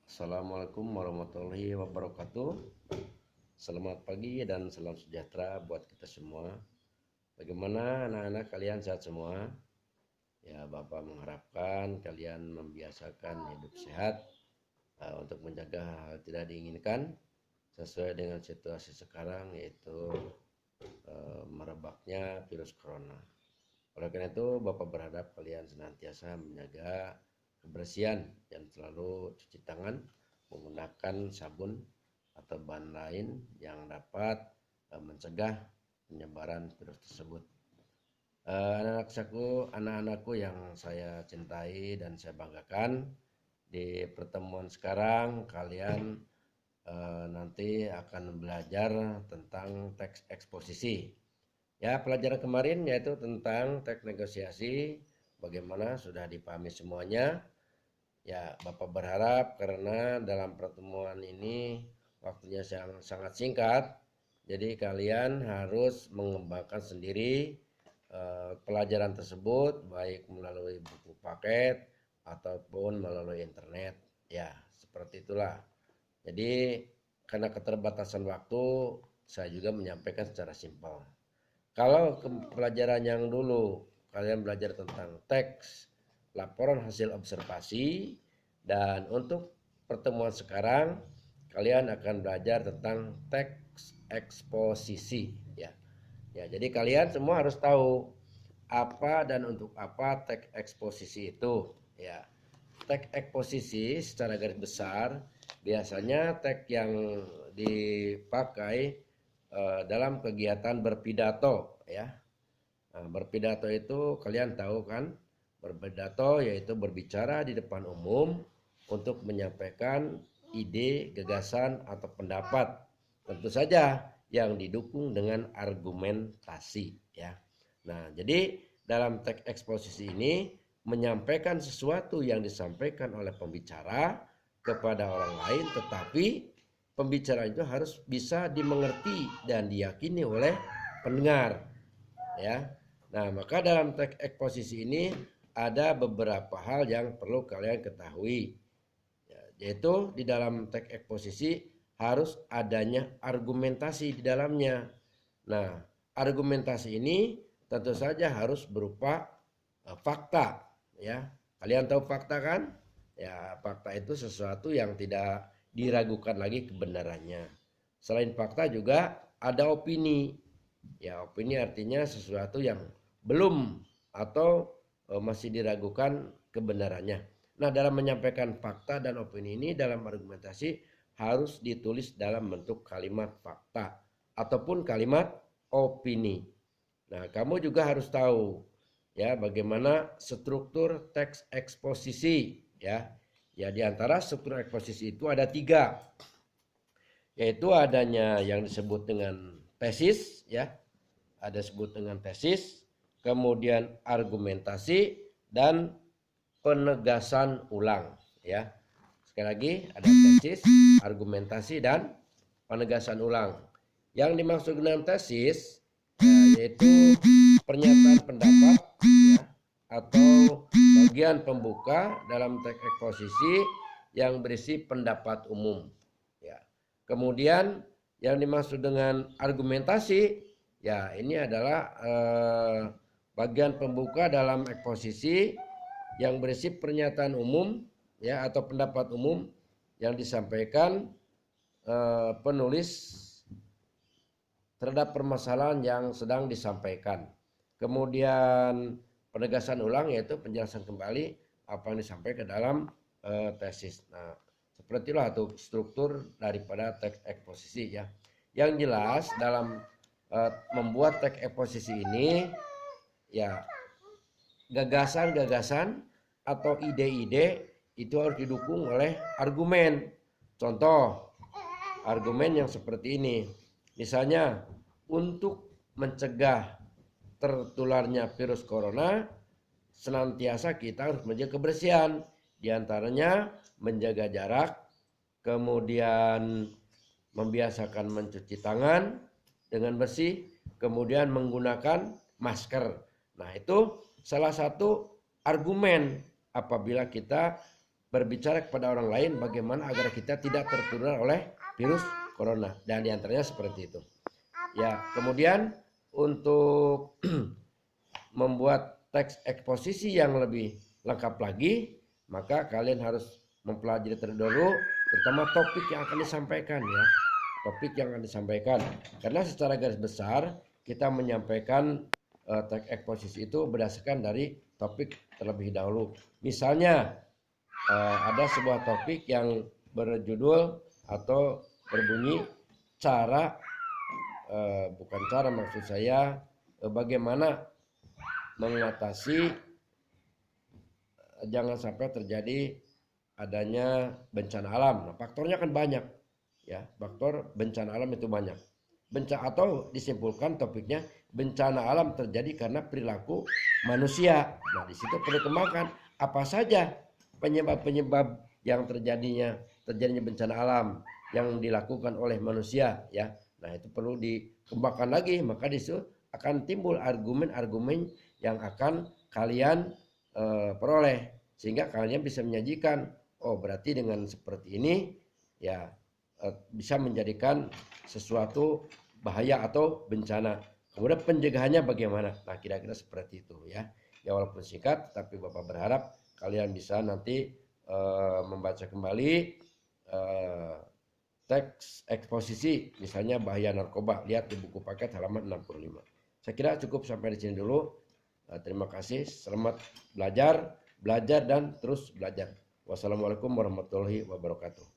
Assalamualaikum warahmatullahi wabarakatuh. Selamat pagi dan salam sejahtera buat kita semua. Bagaimana anak-anak kalian sehat semua? Ya, Bapak mengharapkan kalian membiasakan hidup sehat untuk mencegah hal tidak diinginkan sesuai dengan situasi sekarang, yaitu merebaknya virus corona. Oleh karena itu, Bapak berharap kalian senantiasa menjaga kebersihan dan selalu cuci tangan menggunakan sabun atau bahan lain yang dapat mencegah penyebaran virus tersebut. Anak-anakku yang saya cintai dan saya banggakan, di pertemuan sekarang kalian nanti akan belajar tentang teks eksposisi. Ya, pelajaran kemarin yaitu tentang teks negosiasi, bagaimana sudah dipahami semuanya. Ya, Bapak berharap karena dalam pertemuan ini waktunya sangat singkat, jadi kalian harus mengembangkan sendiri pelajaran tersebut baik melalui buku paket ataupun melalui internet. Ya, seperti itulah. Jadi karena keterbatasan waktu, saya juga menyampaikan secara simpel. Kalau pelajaran yang dulu kalian belajar tentang teks, laporan hasil observasi, dan untuk pertemuan sekarang kalian akan belajar tentang teks eksposisi ya. Ya, jadi kalian semua harus tahu apa dan untuk apa teks eksposisi itu ya. Teks eksposisi secara garis besar biasanya teks yang dipakai dalam kegiatan berpidato ya. Nah, berpidato itu kalian tahu kan, berpidato yaitu berbicara di depan umum untuk menyampaikan ide, gagasan atau pendapat, tentu saja yang didukung dengan argumentasi ya. Nah, jadi dalam teks eksposisi ini menyampaikan sesuatu yang disampaikan oleh pembicara kepada orang lain, tetapi pembicaraan itu harus bisa dimengerti dan diyakini oleh pendengar ya. Nah, maka dalam teks eksposisi ini ada beberapa hal yang perlu kalian ketahui ya, yaitu di dalam teks eksposisi harus adanya argumentasi di dalamnya. Nah, argumentasi ini tentu saja harus berupa fakta ya. Kalian tahu fakta kan? Ya, fakta itu sesuatu yang tidak diragukan lagi kebenarannya. Selain fakta juga ada opini. Ya, opini artinya sesuatu yang belum atau masih diragukan kebenarannya. Nah, dalam menyampaikan fakta dan opini ini dalam argumentasi harus ditulis dalam bentuk kalimat fakta ataupun kalimat opini. Nah, kamu juga harus tahu ya bagaimana struktur teks eksposisi ya. Ya, di antara struktur eksposisi itu ada 3, yaitu adanya yang disebut dengan tesis ya, ada disebut dengan tesis, kemudian argumentasi dan penegasan ulang ya. Sekali lagi ada tesis, argumentasi dan penegasan ulang. Yang dimaksud dengan tesis yaitu pernyataan pendapat ya, atau bagian pembuka dalam teks eksposisi yang berisi pendapat umum ya. Kemudian yang dimaksud dengan argumentasi ya, ini adalah bagian pembuka dalam eksposisi yang berisi pernyataan umum ya atau pendapat umum yang disampaikan penulis terhadap permasalahan yang sedang disampaikan. Kemudian penegasan ulang yaitu penjelasan kembali apa yang disampaikan ke dalam tesis. Nah, seperti itulah tuh struktur daripada teks eksposisi ya. Yang jelas dalam membuat teks eksposisi ini ya, gagasan-gagasan atau ide-ide itu harus didukung oleh argumen. Contoh argumen yang seperti ini. Misalnya, untuk mencegah tertularnya virus corona, senantiasa kita harus menjaga kebersihan. Di antaranya menjaga jarak, kemudian membiasakan mencuci tangan dengan bersih, kemudian menggunakan masker. Nah, itu salah satu argumen apabila kita berbicara kepada orang lain bagaimana agar kita tidak tertular oleh virus corona, dan diantaranya seperti itu. Ya, kemudian untuk membuat teks eksposisi yang lebih lengkap lagi, maka kalian harus mempelajari terlebih dahulu terutama topik yang akan disampaikan ya. Topik yang akan disampaikan. Karena secara garis besar kita menyampaikan teks eksposisi itu berdasarkan dari topik terlebih dahulu. Misalnya ada sebuah topik yang berjudul atau berbunyi cara bukan cara, maksud saya bagaimana mengatasi jangan sampai terjadi adanya bencana alam. Nah, faktornya kan banyak ya, faktor bencana alam itu banyak. Bencana atau disimpulkan topiknya bencana alam terjadi karena perilaku manusia. Nah, di situ perlu kembangkan apa saja penyebab-penyebab yang terjadinya bencana alam yang dilakukan oleh manusia ya. Nah, itu perlu dikembangkan lagi, maka di situ akan timbul argumen-argumen yang akan kalian peroleh sehingga kalian bisa menyajikan, oh berarti dengan seperti ini ya bisa menjadikan sesuatu bahaya atau bencana. Kemudian pencegahannya bagaimana? Nah, kira-kira seperti itu ya. Ya walaupun singkat, tapi Bapak berharap kalian bisa nanti membaca kembali teks eksposisi, misalnya bahaya narkoba. Lihat di buku paket halaman 65. Saya kira cukup sampai di sini dulu. Terima kasih. Selamat belajar dan terus belajar. Wassalamualaikum warahmatullahi wabarakatuh.